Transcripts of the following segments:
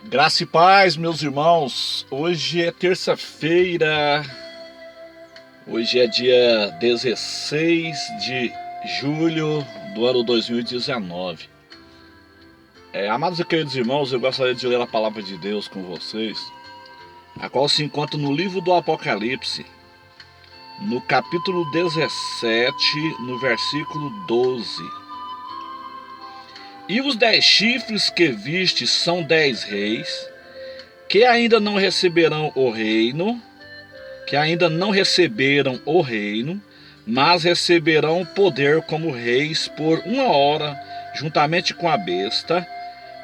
Graça e paz, meus irmãos. Hoje é terça-feira, hoje é dia 16 de julho do ano 2019. Amados e queridos irmãos, eu gostaria de ler a palavra de Deus com vocês, a qual se encontra no livro do Apocalipse, no capítulo 17, no versículo 12. E os 10 chifres que viste são 10 reis, que ainda não receberam o reino, mas receberão poder como reis por 1 hora, juntamente com a besta.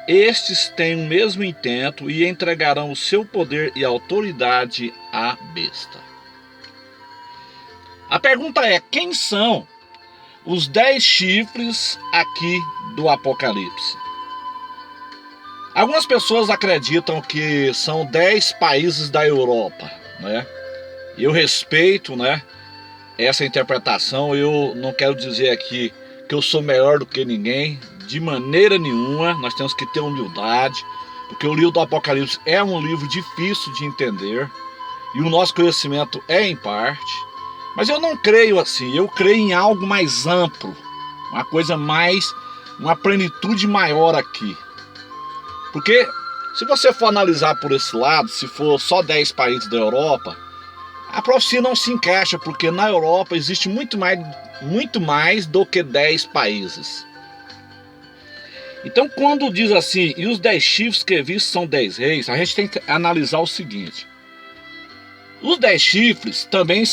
Estes têm o mesmo intento e entregarão o seu poder e autoridade à besta. A pergunta é: quem são os 10 chifres aqui do Apocalipse? Algumas pessoas acreditam que são 10 países da Europa, né? Eu respeito, né, essa interpretação. Eu não quero dizer aqui que eu sou melhor do que ninguém, de maneira nenhuma. Nós temos que ter humildade, porque o livro do Apocalipse é um livro difícil de entender e o nosso conhecimento é em parte. Mas eu não creio assim, eu creio em algo mais amplo, uma coisa mais, uma plenitude maior aqui. Porque se você for analisar por esse lado, se for só 10 países da Europa, a profecia não se encaixa, porque na Europa existe muito mais do que 10 países. Então quando diz assim, e os 10 chifres que vi são 10 reis, a gente tem que analisar o seguinte: os 10 chifres também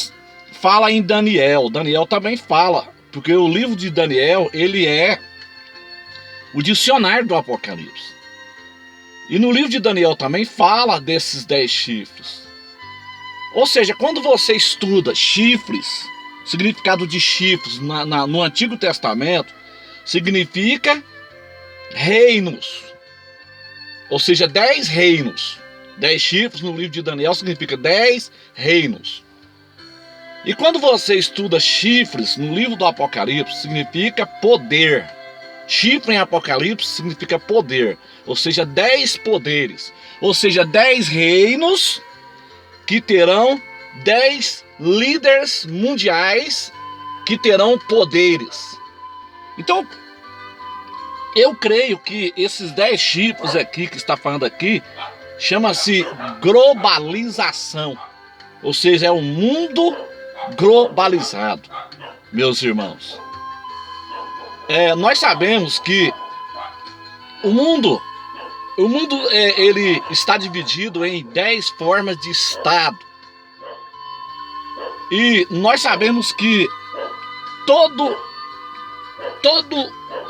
fala em Daniel. Daniel também fala, porque o livro de Daniel, ele é o dicionário do Apocalipse. E no livro de Daniel também fala desses 10 chifres. Ou seja, quando você estuda chifres, significado de chifres no Antigo Testamento, significa reinos. Ou seja, 10 reinos. 10 chifres no livro de Daniel significa 10 reinos. E quando você estuda chifres no livro do Apocalipse, significa poder. Chifre em Apocalipse significa poder, ou seja, 10 poderes, ou seja, 10 reinos que terão 10 líderes mundiais que terão poderes. Então, eu creio que esses 10 chifres aqui que está falando aqui, chama-se globalização, ou seja, é um mundo globalizado, meus irmãos. Nós sabemos que o mundo ele está dividido em 10 formas de Estado. E nós sabemos que todo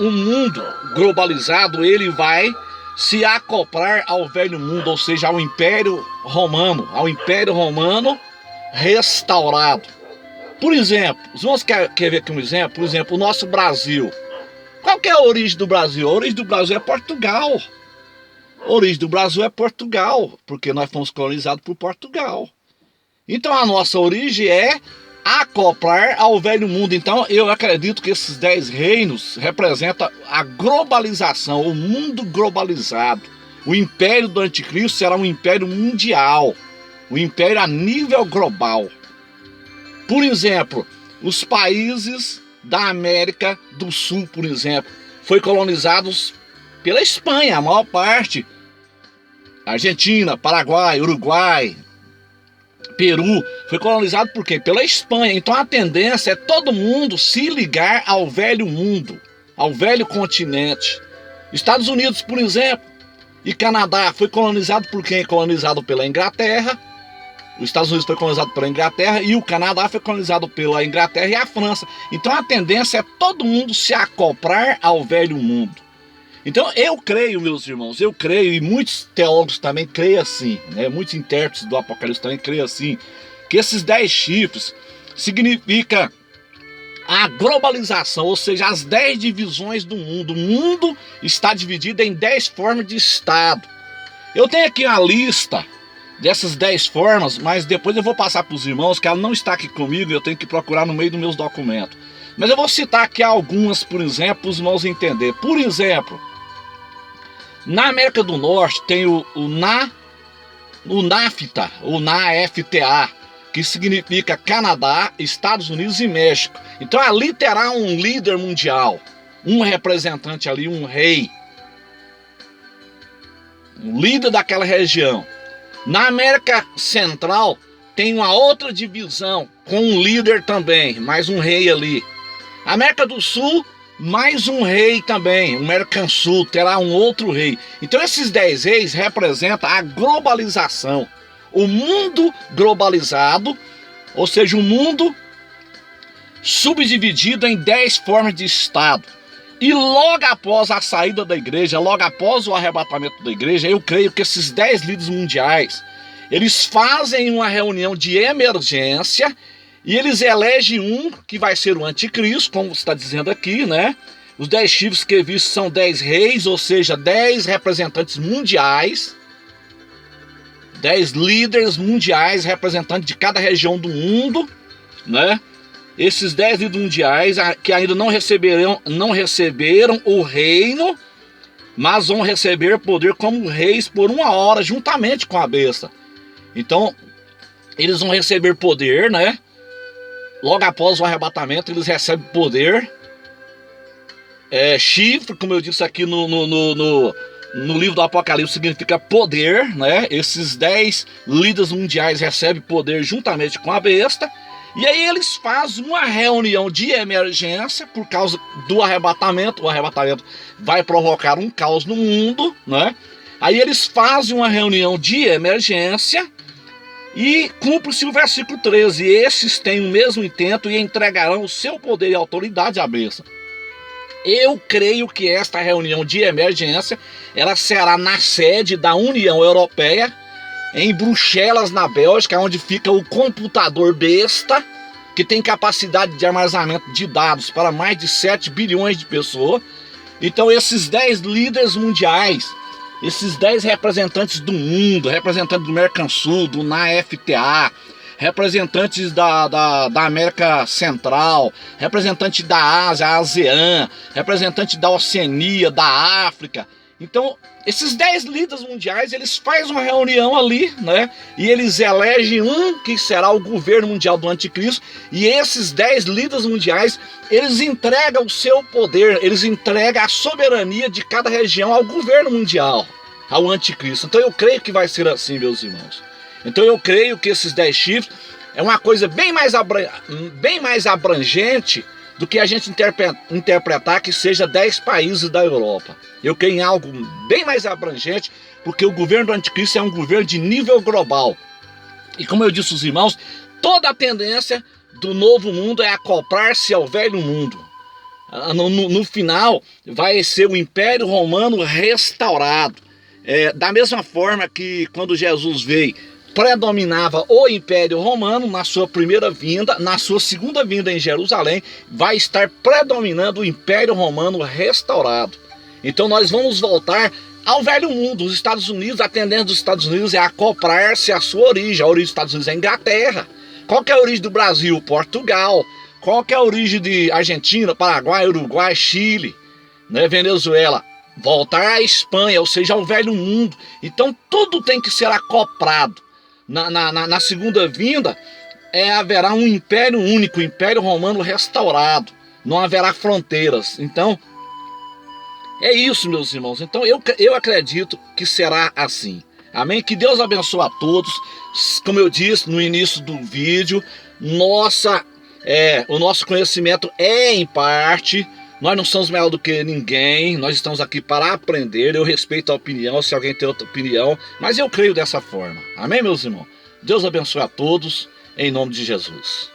o mundo globalizado, ele vai se acoplar ao velho mundo, ou seja, ao Império Romano restaurado. Por exemplo, os irmãos querem ver aqui um exemplo? Por exemplo, o nosso Brasil. Qual que é a origem do Brasil? A origem do Brasil é Portugal. A origem do Brasil é Portugal, porque nós fomos colonizados por Portugal. Então a nossa origem é acoplar ao velho mundo. Então eu acredito que esses 10 reinos representam a globalização, o mundo globalizado. O império do anticristo será um império mundial, um império a nível global. Por exemplo, os países da América do Sul, por exemplo, foi colonizados pela Espanha, a maior parte. Argentina, Paraguai, Uruguai, Peru, foi colonizado por quê? Pela Espanha. Então a tendência é todo mundo se ligar ao velho mundo, ao velho continente. Estados Unidos, por exemplo, e Canadá foi colonizado por quem? Colonizado pela Inglaterra. Os Estados Unidos foi colonizado pela Inglaterra e o Canadá foi colonizado pela Inglaterra e a França. Então a tendência é todo mundo se acoplar ao velho mundo. Então eu creio, meus irmãos, eu creio, e muitos teólogos também creem assim, né? Muitos intérpretes do Apocalipse também creem assim, que esses 10 chifres significa a globalização, ou seja, as 10 divisões do mundo. O mundo está dividido em 10 formas de Estado. Eu tenho aqui uma lista dessas 10 formas, mas depois eu vou passar para os irmãos, que ela não está aqui comigo, eu tenho que procurar no meio dos meus documentos. Mas eu vou citar aqui algumas, por exemplo, para os irmãos entenderem. Por exemplo, Na América do Norte tem o NAFTA, que significa Canadá, Estados Unidos e México. Então ali terá um líder mundial, um representante ali, um rei, um líder daquela região. Na América Central tem uma outra divisão, com um líder também, mais um rei ali. América do Sul, mais um rei também, o Mercansul terá um outro rei. Então esses 10 reis representam a globalização, o mundo globalizado, ou seja, o mundo subdividido em 10 formas de Estado. E logo após a saída da igreja, logo após o arrebatamento da igreja, eu creio que esses 10 líderes mundiais, eles fazem uma reunião de emergência e eles elegem um que vai ser o anticristo, como está dizendo aqui, né? Os 10 chifres que vistos são 10 reis, ou seja, 10 representantes mundiais, 10 líderes mundiais, representantes de cada região do mundo, né? Esses 10 líderes mundiais que ainda não receberam o reino, mas vão receber poder como reis por 1 hora, juntamente com a besta. Então, eles vão receber poder, né? Logo após o arrebatamento, eles recebem poder. Chifre, como eu disse aqui no livro do Apocalipse, significa poder, né? Esses 10 líderes mundiais recebem poder juntamente com a besta. E aí eles fazem uma reunião de emergência por causa do arrebatamento. O arrebatamento vai provocar um caos no mundo, né? Aí eles fazem uma reunião de emergência e cumpre-se o versículo 13. Esses têm o mesmo intento e entregarão o seu poder e autoridade à besta. Eu creio que esta reunião de emergência, ela será na sede da União Europeia, em Bruxelas, na Bélgica, onde fica o computador besta, que tem capacidade de armazenamento de dados para mais de 7 bilhões de pessoas. Então esses 10 líderes mundiais, esses 10 representantes do mundo, representantes do Mercansul, do NAFTA, representantes da América Central, representantes da Ásia, ASEAN, representantes da Oceania, da África. Então, esses 10 líderes mundiais, eles fazem uma reunião ali, né? E eles elegem um que será o governo mundial do anticristo. E esses 10 líderes mundiais, eles entregam o seu poder, eles entregam a soberania de cada região ao governo mundial, ao anticristo. Então eu creio que vai ser assim, meus irmãos. Então eu creio que esses 10 chifres é uma coisa bem mais abrangente do que a gente interpretar que seja 10 países da Europa. Eu creio em algo bem mais abrangente, porque o governo do anticristo é um governo de nível global. E como eu disse aos irmãos, toda a tendência do novo mundo é acoplar-se ao velho mundo. No final vai ser o Império Romano restaurado. Da mesma forma que quando Jesus veio, predominava o Império Romano na sua primeira vinda, na sua segunda vinda em Jerusalém, vai estar predominando o Império Romano restaurado. Então nós vamos voltar ao velho mundo. Os Estados Unidos, a tendência dos Estados Unidos é acoplar-se à sua origem. A origem dos Estados Unidos é a Inglaterra. Qual que é a origem do Brasil? Portugal. Qual que é a origem de Argentina, Paraguai, Uruguai, Chile, né, Venezuela? Voltar à Espanha, ou seja, ao velho mundo. Então tudo tem que ser acoplado. Na segunda vinda, haverá um império único, o Império Romano restaurado. Não haverá fronteiras. Então, é isso, meus irmãos. Então, eu acredito que será assim. Amém? Que Deus abençoe a todos. Como eu disse no início do vídeo, o nosso conhecimento é em parte. Nós não somos melhor do que ninguém. Nós estamos aqui para aprender. Eu respeito a opinião, se alguém tem outra opinião. Mas eu creio dessa forma. Amém, meus irmãos? Deus abençoe a todos, em nome de Jesus.